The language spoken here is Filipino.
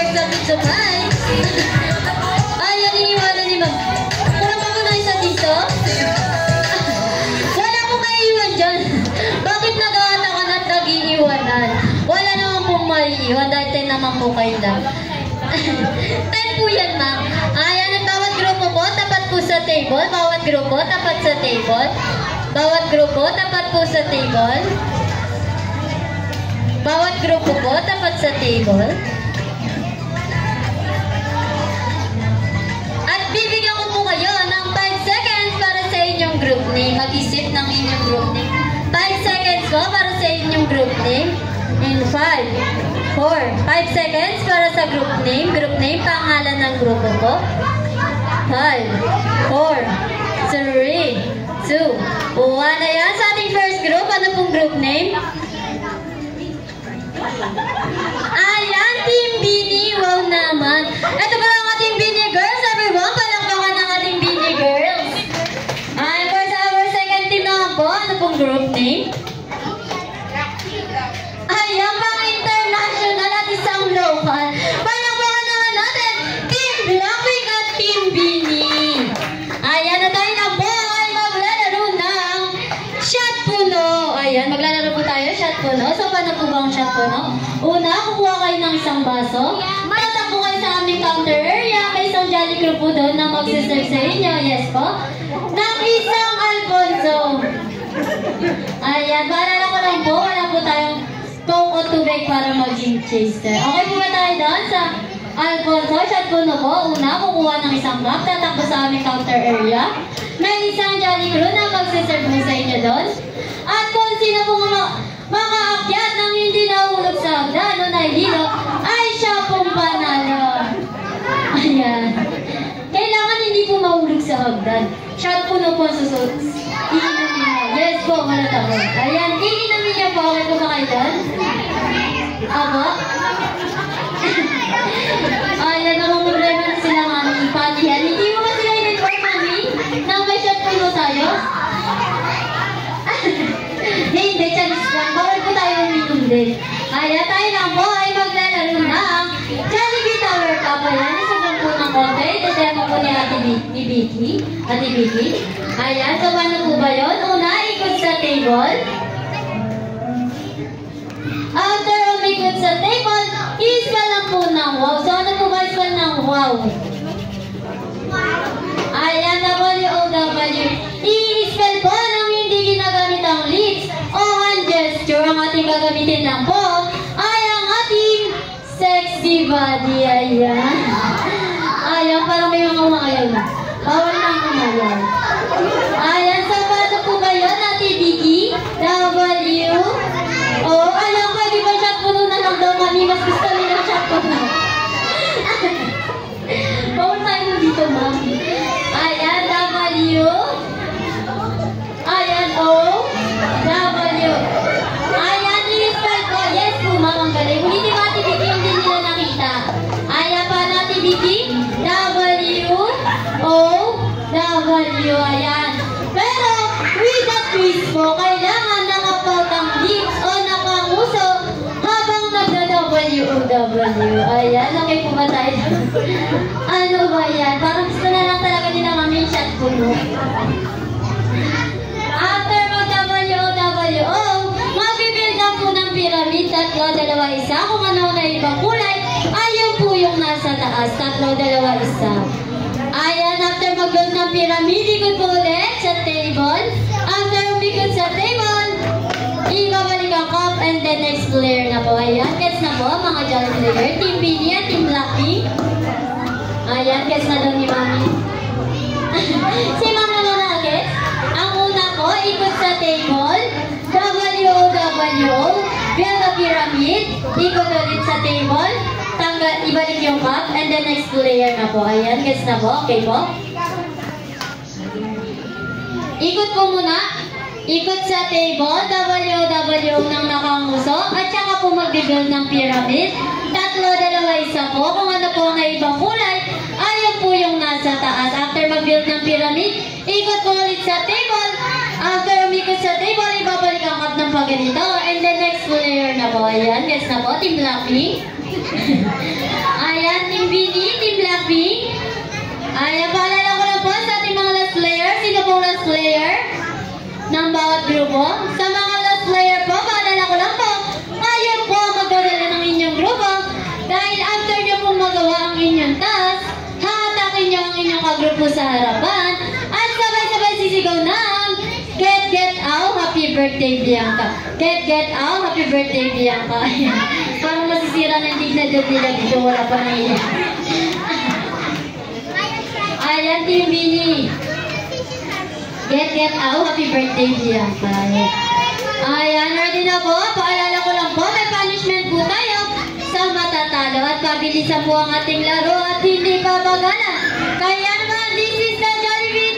first lapit sa bahay. Ayan, iniwanan ni ma'am. Kulang pa muna isa dito. Wala pong maiiwan dyan. Bakit nag-aata ka na at nag-iiwanan? Wala naman pong maiiwan dahil 10 naman po kayo lang. 10 po yan, ma'am. Ayan, ang bawat grupo po, tapat po sa table. Bawat grupo, tapat sa table. Bawat grupo, tapat po sa table. Bawat grupo po, tapat sa table. At bibigyan ko po kayo ng 5 seconds para sa inyong group name. Mag-isip ng inyong group name. 5 seconds po para sa inyong group name. In 5, 4, 5 seconds para sa group name. Group name, pangalan ng grupo ko. 5, 4, 3, 2, 1. Ayan, sa ating first group, ano pong group name? Ayan, Team Bini. Wow naman. Ito ba ang ating Bini girls? Everyone, palakpakan ng ating Bini girls. Ayan, for our second team naman po, ano pong group name? Ayan, pang international at isang local. Palakpakan naman natin, Team Blackpink at Team Bini. Ayan, na tayo na po ay maglalaro ng shot puno. Ayan, maglalaro po tayo, shot puno. So, paano po ba ang shot puno? Una, kukuha kayo ng isang baso. Tatakbo kayo sa aming counter area. May isang Jolly Crew po doon na magsiserve sa inyo. Yes po. Ng isang Alfonso. Ayan, paalala ko lang po, wala po tayong Coke o tubig para maging chaser. Okay po ba tayo doon sa Alfonso? Shot puno po. Una, kukuha ng isang cup. Tatakbo sa aming counter area. May isang Jolly Crew na magsiserve po sa inyo doon. At kung sino po makaakyat ng hindi nahulog sa hagdan o nahihilo, ay siya pong panalo. Ayan. Kailangan hindi po mahulog sa hagdan. Shot puno po susunod. Iinumin niyo. Yes po, wala tabo. Ayan, iinumin niyo po. Okay po ba kayo doon? Aba? Ayan, namang problema na sila ng aming patihan. Hindi mo ba sila in-inform, mami? Na may shot puno tayo? Hindi, chance lang. Bawal po tayo uminom din. Kaya tayo lang po ay maglalaro ng Jollibee Tower Cup. Ayan, isabang po ng konti. Ito po ni Ate Vicky. Ate Vicky. Ayan, so paano po ba yun? Una, ikot sa table. After umikot sa table, ispell lang po ng wow. So ano po ba ispell ng wow? Ayan, W-O-W. I-spell po ng hindi ginagamit ang lips o hand gesture. Ang ating gagamitin lang po ay ang ating sexy body. Ayan. Ayan, parang may mga umayaw na. Bawal lang umayaw. Ayan, so paano po ba yun, Ate Vicky? W. O, alam ko, di ba shot puno na lang daw, mami? Mas gusto nila shot puno. Bawal tayo dito, mami. Ayan, W. Ayan, O. W. Ayan, i-spell ko. Yes po, ma'am, ang galing. Ulitin mo, Ate Vicky, yung hindi nila nakita. Ayan pa, Ate Vicky. W. O. W. Ayan. Pero, with the twist po, kailangan nakapout ang lips o nakanguso habang nagda-W-O-W. Ayan, okay po ba tayo? Ano ba yan? Parang gusto na lang talaga nila mami shot puno. After mag-W-O-W-O, mag-build up po ng pyramid. Tatlo, dalawa, isa. Kung ano na ibang kulay, ayun po yung nasa taas. Tatlo, dalawa, isa. Ayan, after mag-build ng pyramid, ikot po ulit sa table. After umikot sa table, ibabalik ang cup and then next player na po. Ayan, gets na po mga Jolly player. Team Bini at Team Blackpink. Ayan, gets na daw ni mami. Si ma'am na muna agad. Ang una po, ikot sa table. W-O-W. Build a pyramid. Ikot ulit sa table. Ibalik yung cup and then next player na po. Ayan, gets na po. Okay po. Ikot po muna. Ikot sa table. W-O-W ng nakanguso. At saka po mag-build ng pyramid. Tatlo, dalawa, isa po. Kung ano po na ibang kulay, ayun po yung nasa taas. After mag-build ng pyramid, ikot po ulit sa table. After umikot sa table, ibabalik ang cup ng pagganito. And then next player na po. Ayan, gets na po. Team Blackpink. Ayan. Bini, Team Blackpink. Ayan, paalala ko lang po sa ating mga last player. Sino pong last player ng bawat grupo? Sa mga last player po, paalala ko lang po, kayo po magdadala ng inyong grupo. Dahil after nyo pong magawa ang inyong task, hahatakin nyo ang inyong kagrupo sa harapan at sabay-sabay sisigaw ng Get out, happy birthday Bianca. Get out, happy birthday Bianca. Parang masisira ng dignidad nila dito, wala pa nangyayari. Ayan, Team Bini. Get out, happy birthday Bianca. Ayan, ready na po. Paalala ko lang po, may punishment po tayo sa matatalo at pabilisan po ang ating laro at hindi pa bagalan. Kaya naman, this is the Jollibee